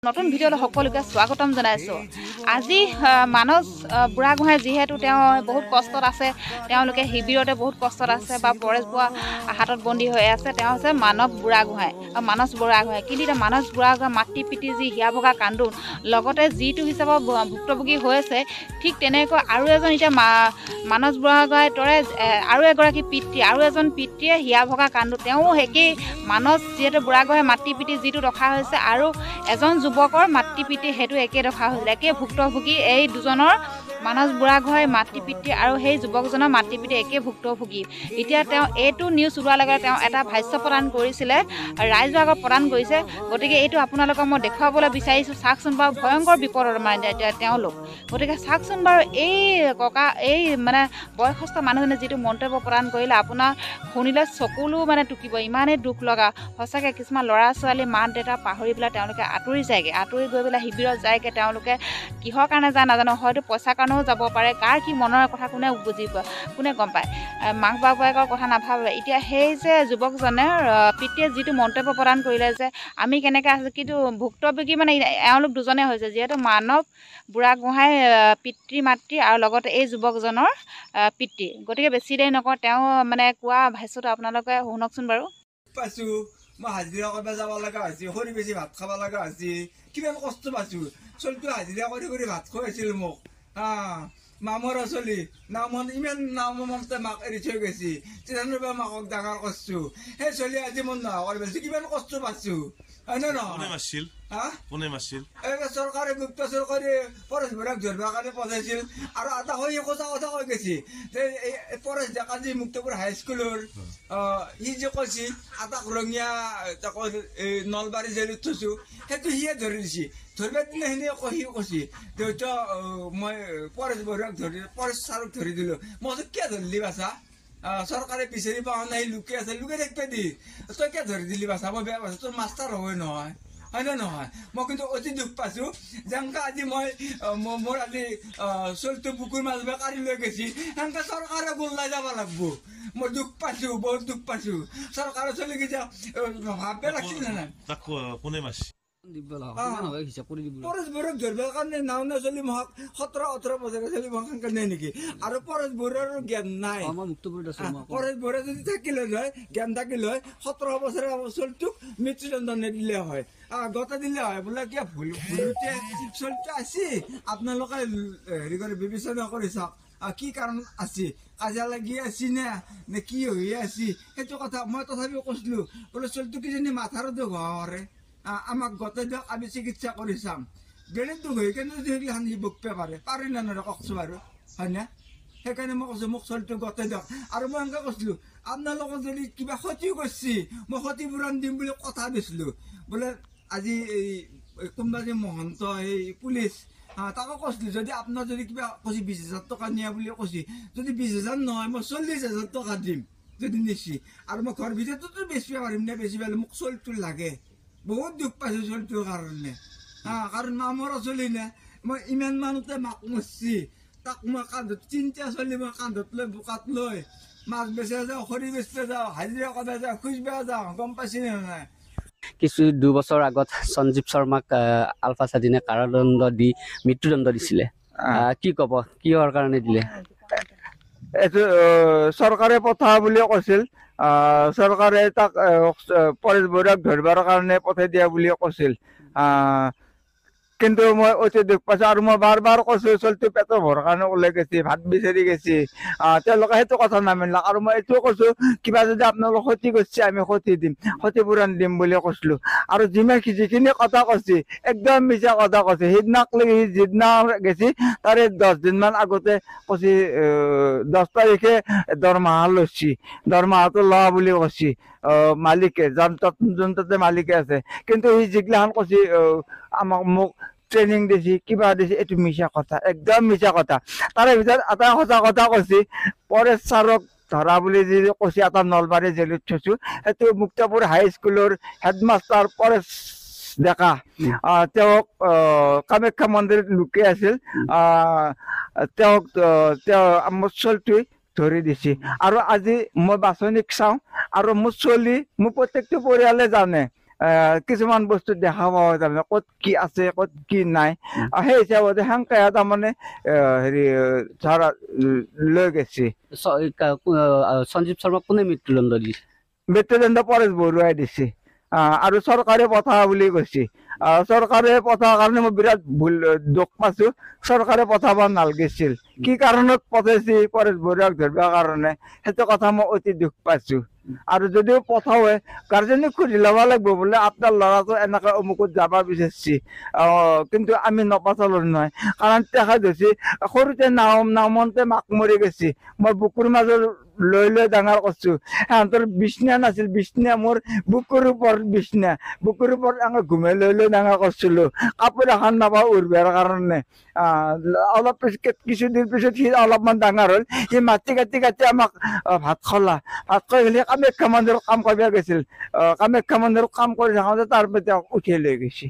নতুন ভিডিঅ'লৈ সকলোকে স্বাগতম জনাইছোঁ। আজি মানস বুঢ়াগোহাঁই যিহেতু তেওঁ বহুত কষ্টত আছে, তেওঁলোকে শিবিৰতে বহুত কষ্টত আছে বা পৰেশ বুঢ়া হাতত বন্দী হৈ আছে। তেওঁ হৈছে মানস বুঢ়াগোহাঁই। কিন্তু এতিয়া মানস বুঢ়াগোহাঁই মাতৃ পিতৃ যি হিয়া ভগা কান্দোন, লগতে যিটো হিচাপত ভুক্তভোগী হৈ আছে, ঠিক তেনেকৈ আৰু এজন এতিয়া মানস বুঢ়াগোহাঁইৰ দৰে আৰু এগৰাকী পিতৃ, আৰু এজন পিতৃয়ে হিয়া ভগা কান্দোন। তেওঁ একেই মানস যিহেতু বুঢ়াগোহাঁই মাতৃ পিতৃ যিটো ৰখা হৈছে, আৰু এজন যুৱকৰ মাতৃ পিতৃ সেইটো একে ৰখা হৈছিল। একে ভুক্তভোগী এই দুজনৰ, মানস বুঢ়াগোহাঁইৰ মাতৃ পিতৃ আৰু সেই যুৱকজনৰ মাতৃ পিতৃ একে ভুক্তভোগী। এতিয়া তেওঁ এইটো নিউজ ওলোৱাৰ লগে তেওঁ এটা ভাষ্য প্ৰদান কৰিছিলে, ৰাইজৰ আগত প্ৰদান কৰিছে। গতিকে এইটো আপোনালোকক মই দেখুৱাবলৈ বিচাৰিছোঁ। চাওকচোন বাৰু, ভয়ংকৰ বিপদত মানে তেওঁলোক। গতিকে চাওকচোন বাৰু, এই মানে বয়সস্থ মানুহজনে যিটো মন্তব্য প্ৰদান কৰিলে, আপোনাৰ শুনিলে চকুলো মানে টুকিব, ইমানেই দুখ লগা। সঁচাকৈ কিছুমান ল'ৰা ছোৱালী মাক দেউতাক পাহৰি পেলাই তেওঁলোকে আঁতৰি যায়গৈ, আঁতৰি গৈ পেলাই শিবিৰত যায়গৈ। তেওঁলোকে কিহৰ কাৰণে যায় নাজানো, হয়তো পইচাৰ কাৰণেও যাব পাৰে। কাৰ কি মনৰ কথা কোনে গম পায়, মাক বাপেকৰ কথা নাভাবে। এতিয়া সেই যে যুৱকজনে পিতৃয়ে যিটো মন্তব্য প্ৰদান কৰিলে যে আমি কেনেকৈ আছোঁ, কিন্তু ভুক্তভোগী মানে এওঁলোক দুজনে হৈছে, যিহেতু মানস বুঢ়াগোহাঁই পিতৃ মাতৃ আৰু লগতে এই যুৱকজনৰ পিতৃ। গতিকে বেছি দেৰি নকওঁ, তেওঁ মানে কোৱা ভাষ্যটো আপোনালোকে শুনকচোন বাৰু। পাইছোঁ মই হাজিৰা কৰিব যাব লগা হৈছে, সৰি বেছি ভাত খাব লগা হৈছে, কিমান কষ্ট পাইছোঁ। চলিটো হাজিৰা কৰি কৰি ভাত খুৱাইছিল মোক, মামৰ চলি নামত ইমান নামতে মাক এৰি থৈ গৈছে, তেতিয়াৰ পৰা মাকক ডাঙৰ কৰিছোঁ। সেই চলি আজি মই নোহোৱা কৰি পাইছোঁ, কিমান কষ্ট পাইছোঁ, হয়নে নহয়? চৰকাৰে গুপ্তচৰ কৰি পৰেশ বুঢ়াক ধৰিবৰ কাৰণে পঠাইছিল, আৰু এটা হৈ সঁচা কথা কৈ গৈছে যে পৰেশ ডেকা যি মুক্তপুৰ হাইস্কুলৰ সি যে কৈছে আটাক ৰঙীয়া নলবাৰী জেলত থৈছোঁ, সেইটো সিয়ে ধৰি দিছে। ধৰিব দিলে সেনে সি কৈছে দেউতা মই পৰেশ বৰুৱাক পৰেশ ছাৰক ধৰি দিলোঁ। মই কৈছোঁ কিয় ধৰিলি বাচা, চৰকাৰে বিচাৰি পোৱা নাই, লুকি আছে, লুকাই থাকিব দি, তই কিয় ধৰি দিলি বাচা, মই বেয়া পাইছোঁ, তোৰ মাষ্টাৰ হয় নহয়, হয়নে নহয়? মই কিন্তু অতি দুখ পাইছোঁ। যেনেকৈ আজি মোৰ আজি চলটো বুকুৰ মাজৰ কাঢ়ি লৈ গৈছে, সেনেকৈ চৰকাৰে গোল্লাই যাব লাগিব। মই দুখ পাইছোঁ, বহুত দুখ পাইছোঁ। চৰকাৰে চলি গৈছে, ভাবিব লাগিছিল নে নাই? পৰেশ বৰুৱাক ধৰিবৰ কাৰণে নাও চলি মহাক 17-18 বছৰে চলি মহাক নাই নেকি? আৰু পৰেশ বৰুৱাৰো জ্ঞান নাই। পৰেশ বৰুৱা যদি থাকিলে হয়, জ্ঞান থাকিলে হয়, 17 বছৰে চলিটোক মৃত্যুদণ্ড নিদিলে হয়, গতা দিলে হয়। বোলে কিয় ভুলতে চলিটো আছে, আপোনালোকে হেৰি কৰি বিবেচনা কৰি চাওক কি কাৰণ আছে, কাজিয়া লাগি আছে নে কি হৈ আছে, সেইটো কথা মই তথাপিও কৈছিলোঁ। বোলে চলিটো কিজানি মাথাৰো দুখ হৰে, আমাক গোটেই দিয়ক, আমি চিকিৎসা কৰি চাম। বেলেগ দুখ হৈ কেনে যদি সেইগিলাখান সি বকিব পাৰে নে নৰে কওকচোন বাৰু, হয়নে? সেইকাৰণে মই কৈছোঁ মোক চলিটো গোটেই দিয়ক। আৰু মই এনেকৈ কৈছিলোঁ, আপোনালোকক যদি কিবা ক্ষতিও কৰিছে মই ক্ষতিপূৰণ দিম বুলি কথা দিছিলোঁ। বোলে আজি এই কোনোবা যে মহন্ত এই পুলিচ তাকো কৈছিলোঁ, যদি আপোনাৰ যদি কিবা কৈছে 20,000 টকা নিয়া বুলি কৈছে, যদি 20,000 নহয় মই 40,000 টকা দিম যদি নিছি। আৰু মই ঘৰ ভিতৰতো বেচিব পাৰিম নে, বেচিব পাৰিলে মোক চলিটো লাগে। বহুত দুখ পাইছোঁ চলিটোৰ কাৰণে, কাৰণ মামৰ চলি নে, মই ইমান মানুহতে মাক মৰছি, তাক মই কান্ধত 3টা চলি মই কান্ধত লৈ বোকাত লৈ মাছ বেচা যাওঁ, খৰি বেচিব যাওঁ, হাজিৰা কৰিব যাওঁ, খুজিব যাওঁ, গম পাইছি নে নাই? কিছু 2 বছৰ আগত সঞ্জীৱ শৰ্মাক আলফা স্বাধীনে কাৰাদণ্ড দি মৃত্যুদণ্ড দিছিলে, কি ক'ব, কিহৰ কাৰণে দিলে? এইটো চৰকাৰে পঠোৱা বুলিও কৈছিল, চৰকাৰে তাক পৰেশ বৰুৱাক ধৰিবৰ কাৰণে পঠাই দিয়া বুলিও কৈছিল। কিন্তু মই অতি দুখ পাইছোঁ, আৰু মই বাৰ বাৰ কৈছোঁ চলিটো পেটৰ ভৰৰ কাৰণে ওলাই গৈছে, ভাত বিচাৰি গৈছে, তেওঁলোকে সেইটো কথা নামানিলে। আৰু মই এইটোও কৈছোঁ কিবা যদি আপোনালোক ক্ষতি কৰিছে আমি ক্ষতি দিম, ক্ষতিপূৰণ দিম বুলি কৈছিলোঁ। আৰু যিখিনি কথা কৈছে একদম মিছা কথা কৈছে। সেইদিনাক লাগি যিদিনা গেছি তাৰে 10 দিনমান আগতে কৈছে 10 তাৰিখে দৰমহা লৈছি, দৰমহাটো লোৱা বুলি কৈছে মালিকে, যোন তাতে মালিকে আছে। কিন্তু সি যিগিলাখান কৈছে মোক ট্ৰেইনিং দিছে, কিবা দিছে, এইটো মিছা কথা, একদম মিছা কথা। তাৰে ভিতৰত এটা সঁচা কথা কৈছে, পৰেশ ছাৰক ধৰা বুলি যি কৈছে এটা নলবাৰী জেলত থৈছোঁ, সেইটো মুক্তাপুৰ হাইস্কুলৰ হেডমাষ্টাৰ পৰেশ ডেকা, তেওঁক কামাখ্যা মন্দিৰত লুকাই আছিল, তেওঁ মোৰ চলিটোৱে ধৰি দিছে। আৰু আজি মই বাছনিক চাওঁ, আৰু মোৰ চলি মোৰ প্ৰত্যেকটো পৰিয়ালে জানে কিছুমান বস্তু দেখা পাওঁ তাৰমানে ক'ত কি আছে ক'ত কি নাই সেই হিচাপতে সেনেকে তাৰমানে হেৰি ধৰা লৈ গৈছে। সঞ্জীৱ শৰ্মাক কোনে মৃত্যুদণ্ড দিছে? মৃত্যুদণ্ড পৰেশ বৰুৱাই দিছে আৰু চৰকাৰে পঠা বুলি কৈছে। চৰকাৰে পঠাৰ কাৰণে মই বিৰাট ভুল দুখ পাইছো। চৰকাৰে পঠাব নালাগিছিল। কি কাৰণত পঠাইছে পৰেশ বৰুৱাক ধৰিবৰ কাৰণে সেইটো কথা মই অতি দুখ পাইছো। আৰু যদিও পঠাওৱে গাৰ্জেনক সুধি ল'ব লাগিব বোলে আপোনাৰ ল'ৰাটো এনেকে অমুকত যাব বিচাৰিছে, কিন্তু আমি নপঠালো নহয়। কাৰণ তেখেত হৈছে সৰুতে নামতে মাক মৰি গৈছে। মই বুকুৰ মাজত লৈ লৈ ডাঙৰ কৰিছো। সিহঁতৰ বিচনা নাছিল, বিচনা মোৰ বুকুৰ ওপৰত বিচনা, বুকুৰ ওপৰত এনেকে ঘুমাই লৈ লৈ ডাঙৰ কৰিছিলো। কাপোৰ এখন নাপাওঁ উৰবাৰ কাৰণে। অলপ কিছুদিন পিছত সি অলপমান ডাঙৰ হ'ল। সি মাটি কাটি কাটি আমাক ভাত খলা। ভাত খাই গ'লে কামাখ্যা মন্দিৰত কাম কৰিব গৈছিল। কামাখ্যা মন্দিৰত কাম কৰি থাকোঁতে তাৰ পৰা তেওঁক উঠিয়াই লৈ গৈছে।